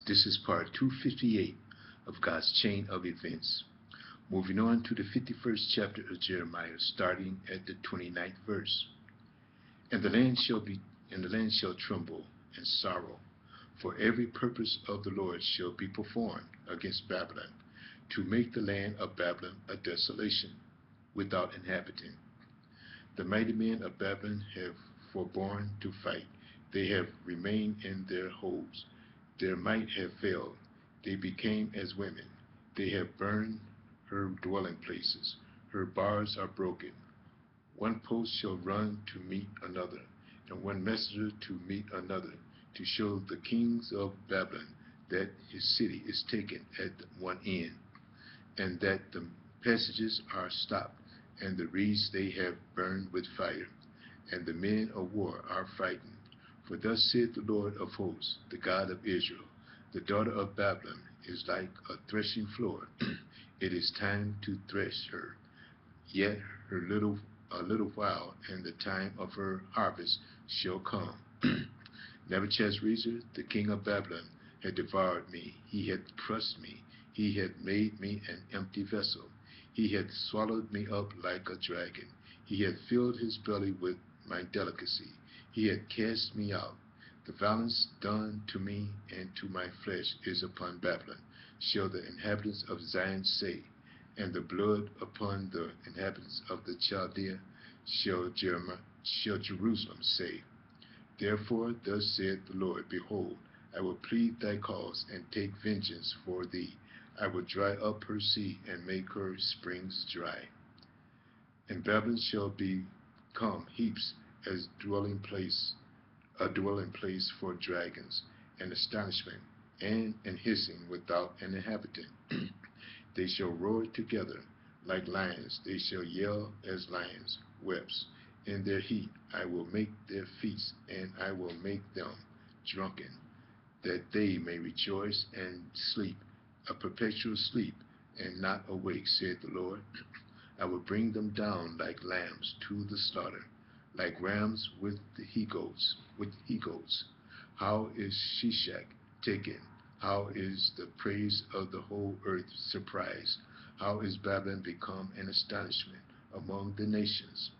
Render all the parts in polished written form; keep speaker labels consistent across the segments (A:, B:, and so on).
A: This is part 258 of God's chain of events. Moving on to the 51st chapter of Jeremiah, starting at the 29th verse. And the land shall tremble and sorrow, for every purpose of the Lord shall be performed against Babylon, to make the land of Babylon a desolation, without inhabitant. The mighty men of Babylon have forborne to fight. They have remained in their holes. Their might have failed. They became as women. They have burned her dwelling places. Her bars are broken. One post shall run to meet another, and one messenger to meet another, to show the kings of Babylon that his city is taken at one end, and that the passages are stopped, and the reeds they have burned with fire, and the men of war are frightened. For thus saith the Lord of hosts, the God of Israel, the daughter of Babylon is like a threshing floor. It is time to thresh her, yet a little while, and the time of her harvest shall come. Nebuchadnezzar, the king of Babylon, had devoured me. He had crushed me. He had made me an empty vessel. He had swallowed me up like a dragon. He had filled his belly with my delicacy. He had cast me out. The violence done to me and to my flesh is upon Babylon, shall the inhabitants of Zion say, and the blood upon the inhabitants of the Chaldea shall Jerusalem say. Therefore thus saith the Lord, Behold, I will plead thy cause, and take vengeance for thee. I will dry up her sea, and make her springs dry. And Babylon shall become heaps as a dwelling place for dragons, an astonishment, and an hissing without an inhabitant. They shall roar together like lions, they shall yell as lions, whelps. In their heat I will make their feasts, and I will make them drunken, that they may rejoice and sleep, a perpetual sleep, and not awake, saith the Lord. I will bring them down like lambs to the slaughter, like rams with the he-goats. How is Shishak taken? How is the praise of the whole earth surprised? How is Babylon become an astonishment among the nations?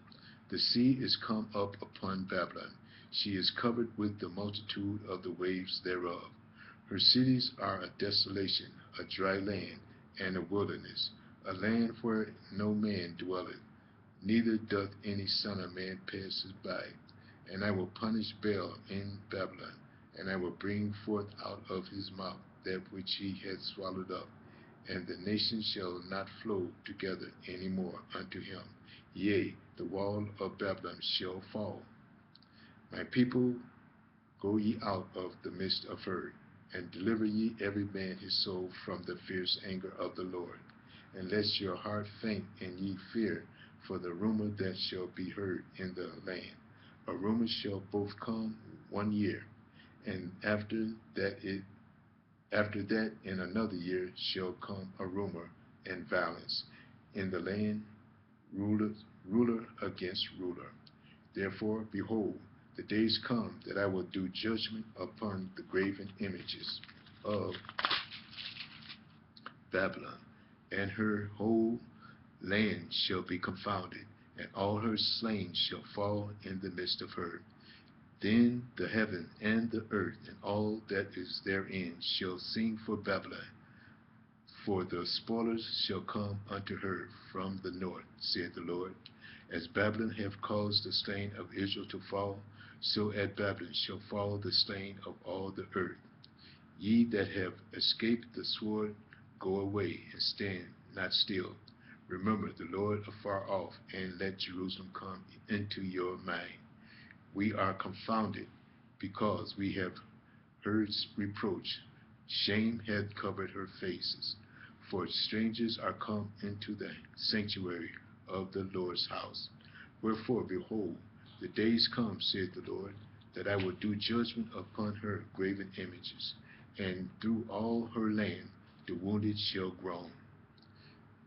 A: The sea is come up upon Babylon. She is covered with the multitude of the waves thereof. Her cities are a desolation, a dry land, and a wilderness, a land where no man dwelleth, neither doth any son of man pass by. And I will punish Baal in Babylon, and I will bring forth out of his mouth that which he hath swallowed up, and the nations shall not flow together any more unto him. Yea, the wall of Babylon shall fall. My people, go ye out of the midst of her, and deliver ye every man his soul from the fierce anger of the Lord. And let your heart faint, and ye fear for the rumor that shall be heard in the land. A rumor shall both come 1 year, and after that in another year shall come a rumor and violence in the land, ruler against ruler. Therefore, behold, the days come that I will do judgment upon the graven images of Babylon, and her whole land shall be confounded, and all her slain shall fall in the midst of her. Then the heaven and the earth and all that is therein shall sing for Babylon, for the spoilers shall come unto her from the north, saith the Lord. As Babylon hath caused the slain of Israel to fall, so at Babylon shall fall the slain of all the earth. Ye that have escaped the sword, go away and stand not still. Remember the Lord afar off, and let Jerusalem come into your mind. We are confounded, because we have heard reproach. Shame hath covered her faces. For strangers are come into the sanctuary of the Lord's house. Wherefore, behold, the days come, saith the Lord, that I will do judgment upon her graven images, and through all her land the wounded shall groan.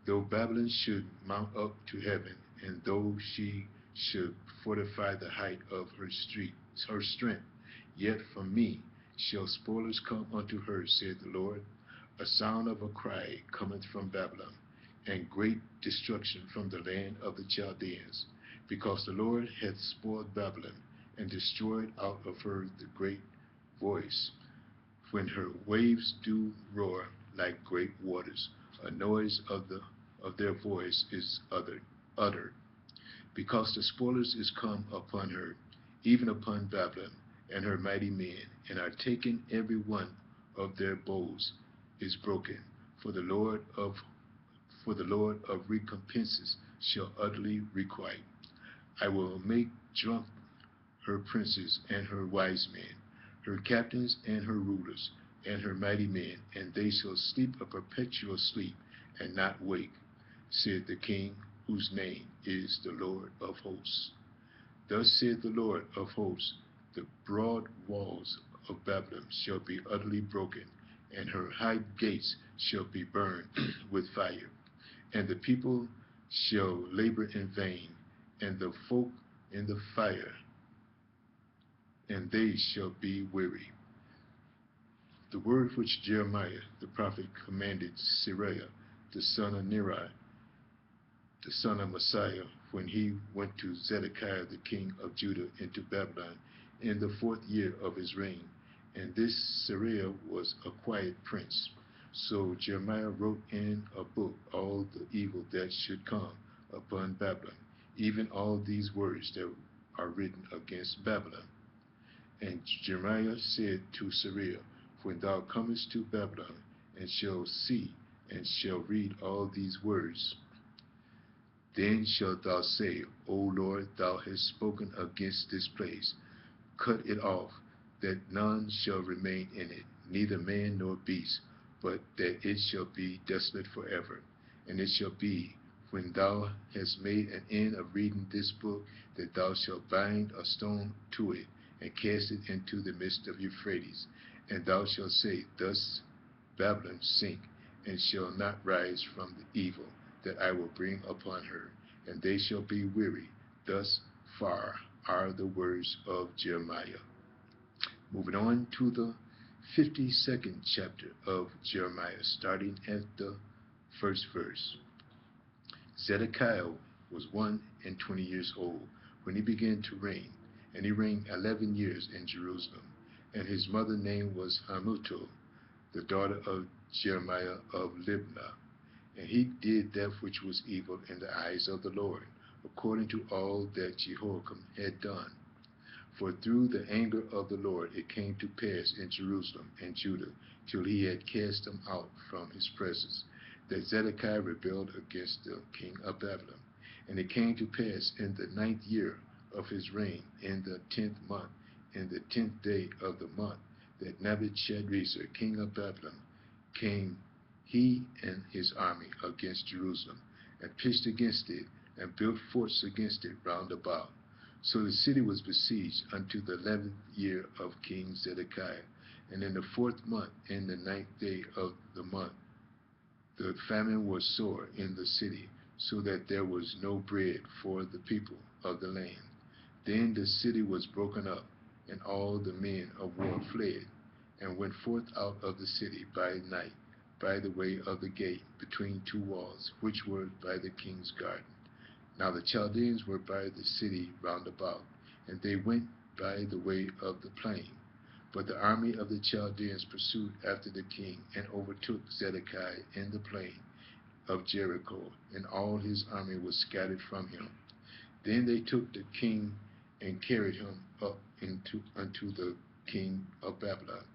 A: Though Babylon should mount up to heaven, and though she should fortify the height of her strength, yet from me shall spoilers come unto her, saith the Lord. A sound of a cry cometh from Babylon, and great destruction from the land of the Chaldeans, because the Lord hath spoiled Babylon, and destroyed out of her the great voice. When her waves do roar like great waters, a noise of their voice is uttered. Because the spoilers is come upon her, even upon Babylon, and her mighty men, and are taken every one of their bows is broken. For the Lord of recompenses shall utterly requite. I will make drunk her princes and her wise men, her captains and her rulers, and her mighty men, and they shall sleep a perpetual sleep, and not wake, said the King, whose name is the Lord of hosts. Thus saith the Lord of hosts, the broad walls of Babylon shall be utterly broken, and her high gates shall be burned with fire. And the people shall labor in vain, and the folk in the fire, and they shall be weary. The word which Jeremiah the prophet commanded Seraiah, the son of Neri, the son of Messiah, when he went to Zedekiah the king of Judah into Babylon in the 4th year of his reign. And this Seraiah was a quiet prince. So Jeremiah wrote in a book all the evil that should come upon Babylon, even all these words that are written against Babylon. And Jeremiah said to Seraiah, when thou comest to Babylon, and shalt see, and shalt read all these words, then shalt thou say, O Lord, thou hast spoken against this place. Cut it off, that none shall remain in it, neither man nor beast, but that it shall be desolate forever. And it shall be, when thou hast made an end of reading this book, that thou shalt bind a stone to it, and cast it into the midst of Euphrates. And thou shalt say, thus Babylon sink, and shall not rise from the evil that I will bring upon her, and they shall be weary. Thus far are the words of Jeremiah. Moving on to the 52nd chapter of Jeremiah, starting at the 1st verse. Zedekiah was 21 years old when he began to reign, and he reigned 11 years in Jerusalem. And his mother's name was Hamutal, the daughter of Jeremiah of Libnah. And he did that which was evil in the eyes of the Lord, according to all that Jehoiakim had done. For through the anger of the Lord it came to pass in Jerusalem and Judah, till he had cast them out from his presence, that Zedekiah rebelled against the king of Babylon. And it came to pass in the 9th year of his reign, in the 10th month, in the 10th day of the month, that Nebuchadrezzar, king of Babylon, came, he and his army, against Jerusalem, and pitched against it, and built forts against it round about. So the city was besieged unto the 11th year of King Zedekiah. And in the 4th month, in the 9th day of the month, the famine was sore in the city, so that there was no bread for the people of the land. Then the city was broken up, and all the men of war fled, and went forth out of the city by night, by the way of the gate, between 2 walls, which were by the king's garden. Now the Chaldeans were by the city round about, and they went by the way of the plain. But the army of the Chaldeans pursued after the king, and overtook Zedekiah in the plain of Jericho, and all his army was scattered from him. Then they took the king, and carried him up unto the king of Babylon,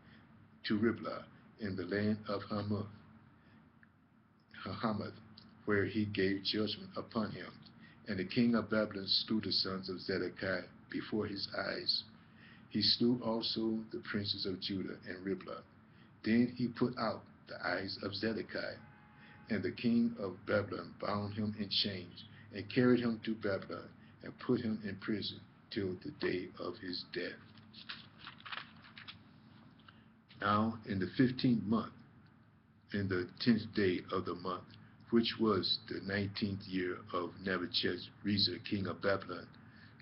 A: to Riblah, in the land of Hamath, where he gave judgment upon him. And the king of Babylon slew the sons of Zedekiah before his eyes. He slew also the princes of Judah and Riblah. Then he put out the eyes of Zedekiah. And the king of Babylon bound him in chains, and carried him to Babylon, and put him in prison till the day of his death. Now in the 15th month, in the 10th day of the month, which was the 19th year of Nebuchadrezzar, king of Babylon,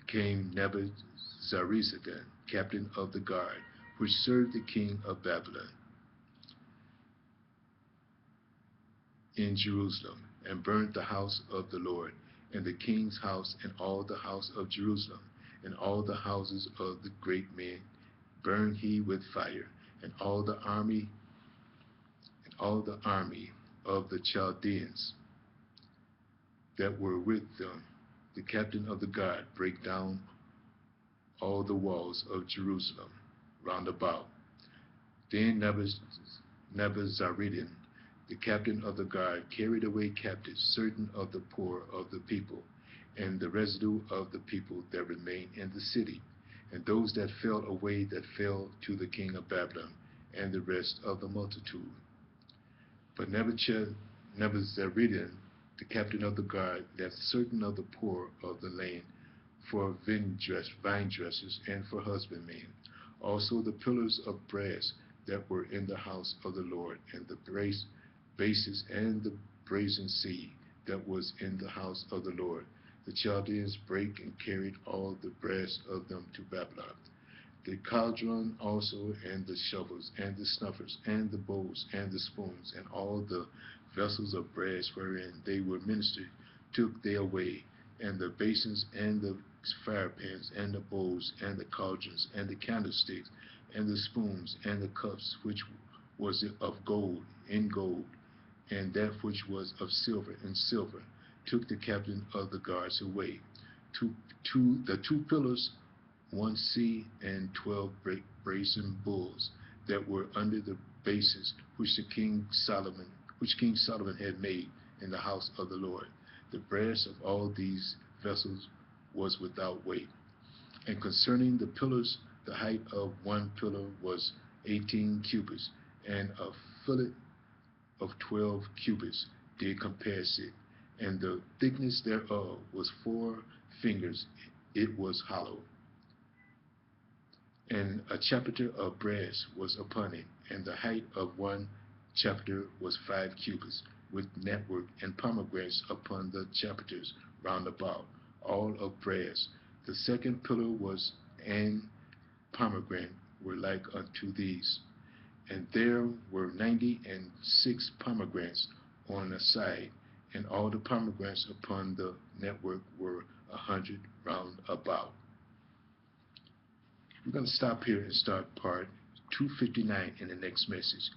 A: came Nebuzaradan, captain of the guard, which served the king of Babylon in Jerusalem, and burned the house of the Lord, and the king's house, and all the house of Jerusalem, and all the houses of the great men burned he with fire, and all the army of the Chaldeans that were with them. The captain of the guard brake down all the walls of Jerusalem round about. Then Nebuzaradan, the captain of the guard, carried away captives certain of the poor of the people, and the residue of the people that remained in the city, and those that fell away that fell to the king of Babylon, and the rest of the multitude. But Nebuzaradan, the captain of the guard, left certain of the poor of the land for vine dressers and for husbandmen. Also the pillars of brass that were in the house of the Lord, and the bases and the brazen sea that was in the house of the Lord. The Chaldeans brake and carried all the brass of them to Babylon. The cauldron also, and the shovels, and the snuffers, and the bowls, and the spoons, and all the vessels of brass wherein they were ministered, took they away, and the basins, and the firepans, and the bowls, and the cauldrons, and the candlesticks, and the spoons, and the cups, which was of gold, in gold, and that which was of silver, in silver, took the captain of the guards away. The two pillars, 1 sea, and 12 brazen bulls that were under the bases which King Solomon had made in the house of the Lord. The brass of all these vessels was without weight. And concerning the pillars, the height of one pillar was 18 cubits, and a fillet of 12 cubits did compass it, and the thickness thereof was 4 fingers, it was hollow. And a chapiter of brass was upon it, and the height of one chapiter was 5 cubits, with network and pomegranates upon the chapiters round about, all of brass. The second pillar was and pomegranate were like unto these. And there were 96 pomegranates on a side, and all the pomegranates upon the network were 100 round about. We're going to stop here and start part 259 in the next message.